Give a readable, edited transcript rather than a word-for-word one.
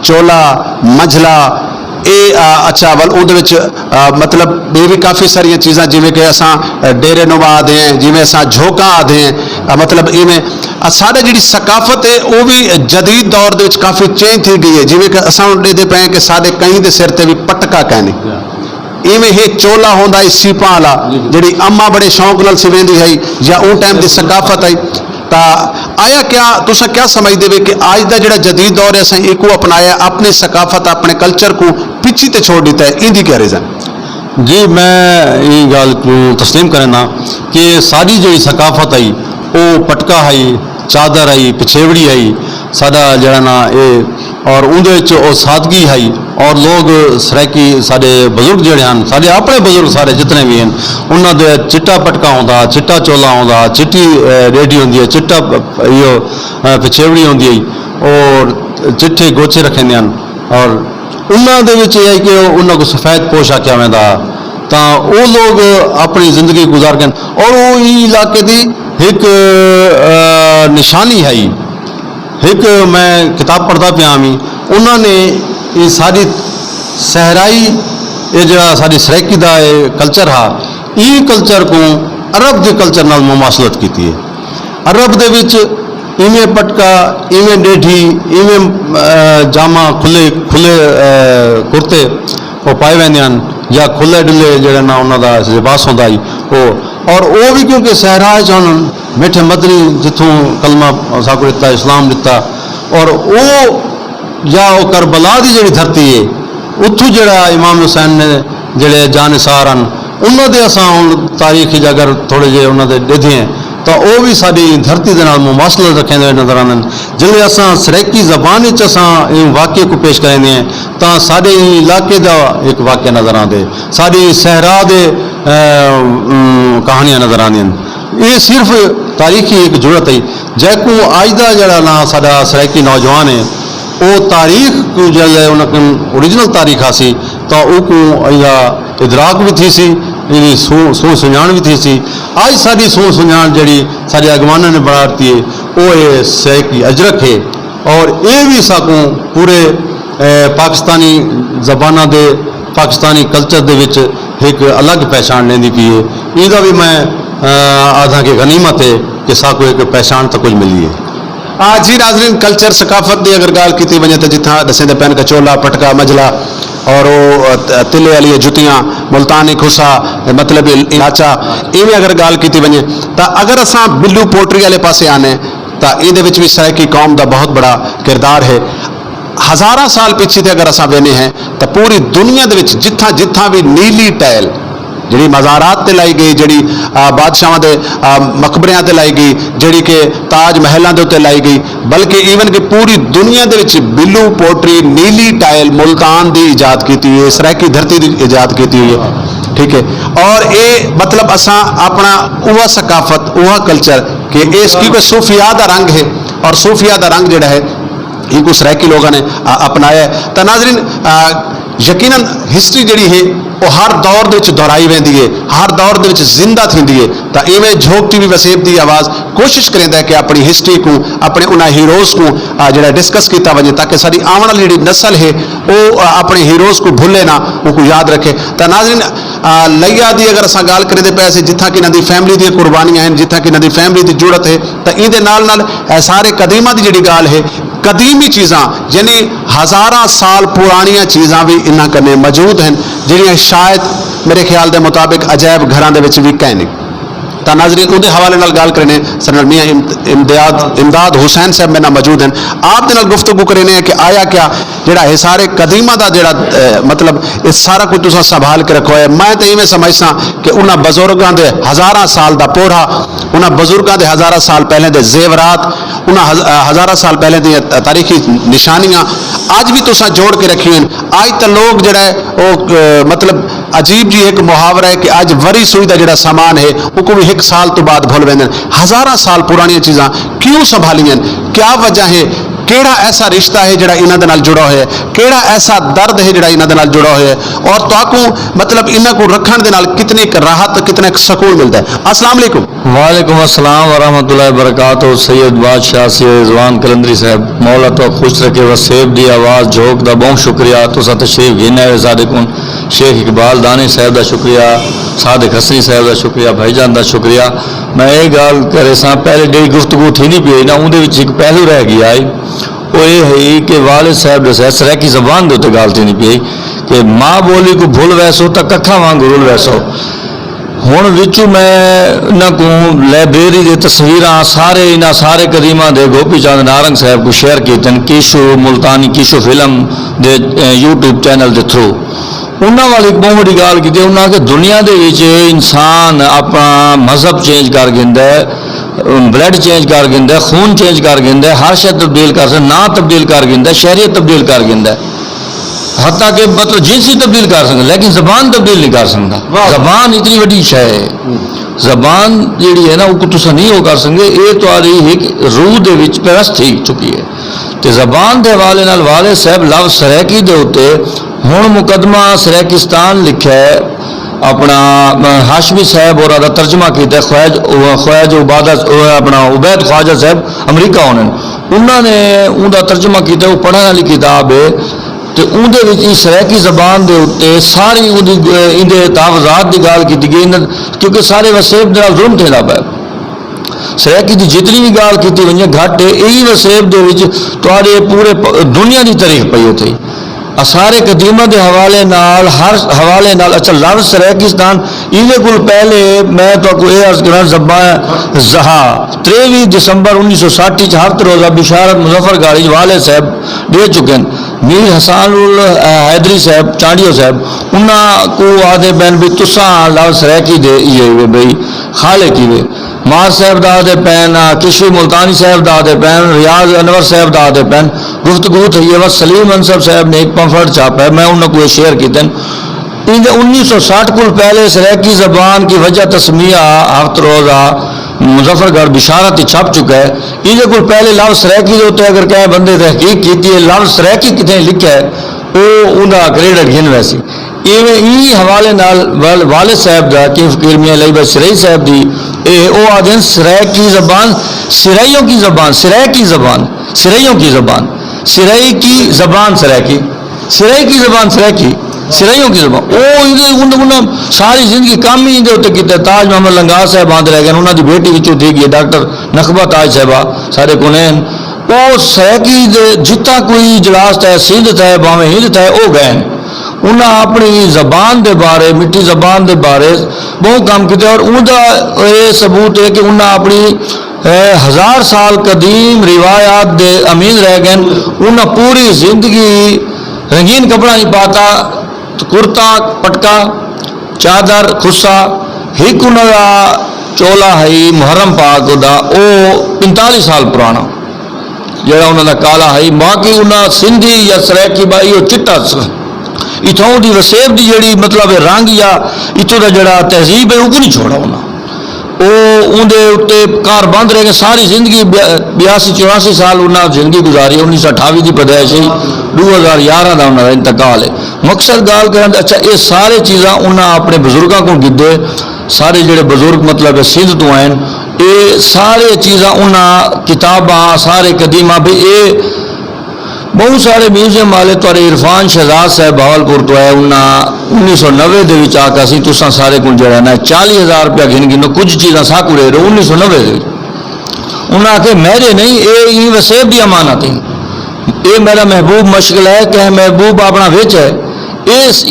चोला मंझला ये अच्छा वल मतलब ये भी काफ़ी सारिया चीज़ा जिमें कि असा डेरे नुमा आदे हैं, जिमें असा झोंका आदे हैं, मतलब इवें साढ़े जी सकाफत है वो भी जदीद दौर के काफ़ी चेंज थी गई है। जिमें कि असा देखते पे कि साढ़े कई के सिर से भी पटका कहने इवें ये चोला होंदा सीपा वाला जी अम्मा बड़े शौक नाल सिवेंदी है या उन टाइम की सकाफत है। तो आया क्या तुसा क्या समझते हो कि आज का जो जदीद दौर है असें एक अपनाया अपनी सकाफत अपने कल्चर को पिछी ते छोड़ दिता है, इनकी क्या रीज़न? जी मैं ये गल तस्लीम करना कि साड़ी जी सकाफत आई वो पटका आई चादर आई पिछेवड़ी आई साडा जड़ा ना ये और उन्हें सादगी आई और लोग सराकी साढ़े बजुर्ग जोड़े हैं साढ़े अपने बुजुर्ग सारे जितने भी हैं उन्होंने चिट्टा पटका होंदा चिट्टा चोला होंदा चिट्टी रेडी होंदी है चिट्टा यो पिछेवड़ी होंदी है और चिट्ठे गोचे रखे हैं और उन्होंने है कि उन्होंने को सफ़ेद पोश आख्या वेंदा तो वो लोग अपनी जिंदगी गुजार के और वो इलाके की एक निशानी है। एक मैं किताब पढ़ता पाया मी उन्होंने ये सारी सहराई ये जो सारी सराइकी का कल्चर हा ये कल्चर को अरब के कल्चर नाल मुमासलत की है। अरब दे विच इवें पटका इवें डेढ़ी इवें जामा खुले खुले कुर्ते वो पाए वेंदे हैं या खुले डुले जो ना उन्होंने लिबास होंदा वो और वो भी क्योंकि सहरा च मिठे मदनी जितों कलमा साकू दिता इस्लाम दिता और वो या वो करबला की जी धरती है उतों जड़ा इमाम हुसैन ने जोड़े जानिसार हैं उन्होंने असा हम तारीख अगर थोड़े जे उन्होंने डिधे हैं तो वह भी साड़ी धरती के नाल मुमासलत रखे नज़र आते हैं। जिले असा सराइकी जबान असा वाक्य को पेश करेंगे हैं तो साढ़े इलाके का एक वाक्य नज़र आते साड़ी सहरा दे कहानियाँ नज़र आदि ये सिर्फ तारीखी एक जरूरत है जैको अज का जरा ना साडा सराइकी नौजवान है वो तारीख को जो उनके ओरिजिनल तारीख आसी तो वो इदराक भी थी सी सूह सुञाण भी थी सी। आज साड़ी सूह सुञाण जी साढ़े अगवाना ने बना दी है वो ये सराइकी अजरक है और ये भी साकू पूरे पाकिस्तानी जबाना दे पाकिस्तानी कल्चर दे विच एक अलग पहचान लेंदी पी है। इसका भी मैं आधा के गनीमत है कि साकू एक पहचान तो कुछ मिली है। जी नाज़रीन कल्चर सकाफत की अगर गाल की वजे तो जिथा दसें पैन का चोला पटका मजला और वो तिले वाली जुतियाँ मुल्तानी खुसा मतलब इलाचा इवें अगर गाल की वजे तो अगर असा बिल्लू पोट्री वाले पासे आने तो ये भी सराइकी कौम का बहुत बड़ा किरदार है। हज़ारा साल पिछे से अगर असा वेने हैं तो पूरी दुनिया के जिथा जिथा भी नीली टैल जी मज़ारात ते लाई गई जी बादशाहों के मकबरियां ते लाई गई जी कि ताज महलों के उत्ते लाई गई बल्कि ईवन कि पूरी दुनिया के बिल्लू पोट्री नीली टाइल मुल्तान की ईजाद की हुई है सराइकी धरती की ईजाद की हुई है। ठीक है और ये मतलब असा अपना वह सकाफत वह कल्चर कि क्योंकि सूफिया का रंग है और सूफिया का रंग जोड़ा है इनको सराइकी लोगों ने अपनाया है। तो नाज़रीन यकीनन हिस्ट्री जी है वो हर दौर के दोहराई वेंदी है हर दौर के जिंदा थी है। तो इवें झोंक टीवी वसेब की आवाज़ कोशिश करेंदा है कि अपनी हिस्ट्री को अपने उन्होंने हीरोज़ को जो डिस्कस किया वजे ताकि साड़ी आने वाली जी नस्ल है वो अपने हीरोज़ को भूले ना उनको याद रखे। तो नाज़रीन लैया की अगर असा गाल करें पे जिथा कि इन्होंने फैमिली दी कुर्बानियाँ हैं जिथा कि इन्होंने फैमिली की जरूरत है तो ये नाल सारे कदीमा की जी गाल है कदीमी चीज़ा यानी हज़ारा साल पुरानिया चीज़ा भी इन्होंने कने मौजूद हैं जी शायद मेरे ख्याल के मुताबिक अजायब घरों के भी कहीं नहीं। तो नाज़रीन उनके हवाले नाल गाल करने सरदार मियाँ इमदाद हुसैन साहब मेरे मौजूद हैं आप दे गुफ्तगू करें कि आया क्या जोड़ा है सारे कदीमा का जोड़ा मतलब ये सारा कुछ तुसा संभाल के रखो है। मैं तो इवें समझसा कि उन्होंने बजुर्गों के हज़ारा साल का पोरा उन्होंने बजुर्गों के हज़ारा साल पहले के जेवरात उन्होंने हज़ारा साल पहले दी तारीखी निशानियाँ अज भी तुसा जोड़ के रखी हैं। अज तो लोग जोड़ा है वो मतलब अजीब जी एक मुहावरा है कि अज वरी सुई का जोड़ा सामान है वो भी एक साल तो बाद भूल वेंदे। हज़ारा साल पुरानिया चीज़ा क्यों संभालियां क्या वजह है ਕਿਹੜਾ ਐਸਾ ਰਿਸ਼ਤਾ ਹੈ ਜਿਹੜਾ ਇਹਨਾਂ ਦੇ ਨਾਲ ਜੁੜਾ ਹੋਇਆ ਹੈ, ਕਿਹੜਾ ਐਸਾ ਦਰਦ ਹੈ ਜਿਹੜਾ ਇਹਨਾਂ ਦੇ ਨਾਲ ਜੁੜਾ ਹੋਇਆ ਹੈ, ਔਰ ਤੁਹਾਨੂੰ ਮਤਲਬ ਇਹਨਾਂ को ਰੱਖਣ ਦੇ ਨਾਲ ਕਿਤਨੀ ਕੁ ਰਾਹਤ ਕਿਤਨਾ ਕੁ ਸਕੂਨ ਮਿਲਦਾ ਹੈ। अस्सलाम वालेकुम। वालेकुम अस्सलाम वरहमतुल्लाहि वबरकातुहू। सैयद बादशाह सैयद रिजवान कलंदरी साहब मौला तो खुश रखे वसेब दी आवाज़ झोंक दा बहुत शुक्रिया। तुसा तशरीफ गिने सादे कोन शेख इकबाल दानी साहब दा शुक्रिया, सादिक हसनी साहब दा शुक्रिया, भाईजान दा शुक्रिया। मैं ये गल करे सा पहले जेही गुफ्तगू थी नहीं पई ना उहदे विच एक पहलू रह गया है, वो ये है कि वालिद साहब दस्या सरैकी ज़बान के उत्ते गल थी नहीं पई कि माँ बोली को भुल वैसो तो कखा वांग रुल वैसो। हुण विचू मैं इन्हां को लाइब्रेरी दे तस्वीरां सारे कदीमां दे गोपी चंद नारंग साहब को शेयर कीतन कीशू मुल्तानी कीशू फिल्म दे यूट्यूब चैनल के थ्रू। उन्हां वाली एक बहुत बड़ी गल की उन्हां के दुनिया दे विच इंसान अपना मजहब चेंज कर गिंदा है, ब्लड चेंज कर गिंदा है, खून चेंज कर गिंदा है, हर शय तब्दील कर सकदा, ना तब्दील कर गिंदा है, शरीयत तब्दील कर गिंदा है, हत्ता कि मतलब जिनसी तब्दील कर सकता, लेकिन जबान तब्दील नहीं कर सकता। जबान इतनी बड़ी शय है, जबान जी है ना वो तुसा नहीं हो कर सकते, ये तुम्हारी एक रूह दे विच परस्त ही चुकी है। तो जबान के हवाले नाल वाले साहब लव सरैकी के उत्ते हुण मुकदमा सरैकिस्तान लिखा है, अपना हाशमी साहब और तर्जमा किया ख्वाज उबादा अपना उबैद ख्वाजा साहब अमरीका होने उन्होंने उनका तर्जमा किया, वो पढ़ने वाली किताब है। तो उनके सरैकी जबान के उत्ते सारी इनके तावजात की गल की गई, क्योंकि सारे वसेब के जुल्म ठेला पाया। सरैकी की जितनी भी गल की हुई घट है, यही वसेब के पूरे दुनिया की तारीख पई उथे सारे कदीमा के हवाले नाल हर हवाले नाल। अच्छा लव सरैकिस्तान इहदे कोल पहले मैं तो ये अर्ज करा जबान जहा 23 दिसंबर 1960 हफ्त रोज़ा बिशारत मुजफ्फरगढ़ वाले साहब दे चुके हैं। मीर हसानुल हैदरी साहब चांडियो साहब उन्होंने को आदे बैन भी तुसा लव सरैकी दे ये बई खाले की वे मार साहब दादे पैन किशू मुल्तानी साहब दादे पैन रियाज अनवर साहब दादे पैन गुफ्तगू थी है। बस सलीम अनसर साहब ने एक पंफर्ट छापा है, मैं उन्होंने शेयर किए। 1960 को पहले सरैकी जबान की वजह तस्मिया हफ्त रोज़ा मुजफ्फरगढ़ बिशारत छप चुका है। ये को पहले लव सरैकी के उत्ते अगर कह बंदे तहकीक की है लव सरैकी कितने लिखा है वो उनका क्रेडिट गिन वैसी इवें ई हवाले नाल वाले साहब का कि फकीर मियां अली बख्श सिरई साहब की वो आदि सरैकी जबान सिरैयों की जबान सिरै की जबान सिरैयों की जबान सिरई की जबान सरैकी सिरई की जबान सरैकी सिरैयों की जबान वो सारी जिंदगी काम ही इनके उत्ते किया। ताज मोहम्मद लंगार साहब आंदे रह गए, उन्होंने बेटी विचों थी गई डॉक्टर नखबा ताज साहबा सारे कुनैन वो सरैकी जितना कोई इजलास है सिंध है भावें हिंद है वो गए उन्हें अपनी जबान के बारे मिट्टी जबान के बारे बहुत काम किया। और उनका ये सबूत है कि उन्हें अपनी 1000 साल कदीम रिवायात दे अमीन रह गए। उन्हें पूरी जिंदगी रंगीन कपड़ा नहीं पाता, तो कुर्ता पटका चादर खुस्सा एक उन्होंने चोला है मुहर्रम पाक दा वो 45 साल पुराना जरा उन्होंने काला है। बाकी उन्हें सिंधी या सरैकी बाई वो चिट्टा इतों की वसेब की जी मतलब रंग या इतों का जरा तहजीब है वो नहीं छोड़ा उन्हें वो उनके उत्ते कार बंद रह गए। सारी जिंदगी 82-84 साल उन्हें जिंदगी गुजारी। 1928 की पैदाइश है, 2011 का उन्होंने इंतकाल है। मकसद गाल कर अच्छा ये सारे चीज़ा उन्हें अपने बजुर्गों को गिदे सारे जोड़े बजुर्ग मतलब सिंध तो आए ये सारे चीज़ा उन्हें किताबा सारे कदीमा भी ये बहुत सारे म्यूजियम वाले तुरे इरफान शहजाद साहब भावलपुर तो है उन्हें 1990 के आके असी तुसा सारे को जरा ना 40,000 रुपया गिन गिनो कुछ चीज़ा साकू रहे 1990 उन्हें आके मेरे नहीं ये वसेब की अमानत है। ये मेरा महबूब मशगल है कि महबूब अपना विच है इस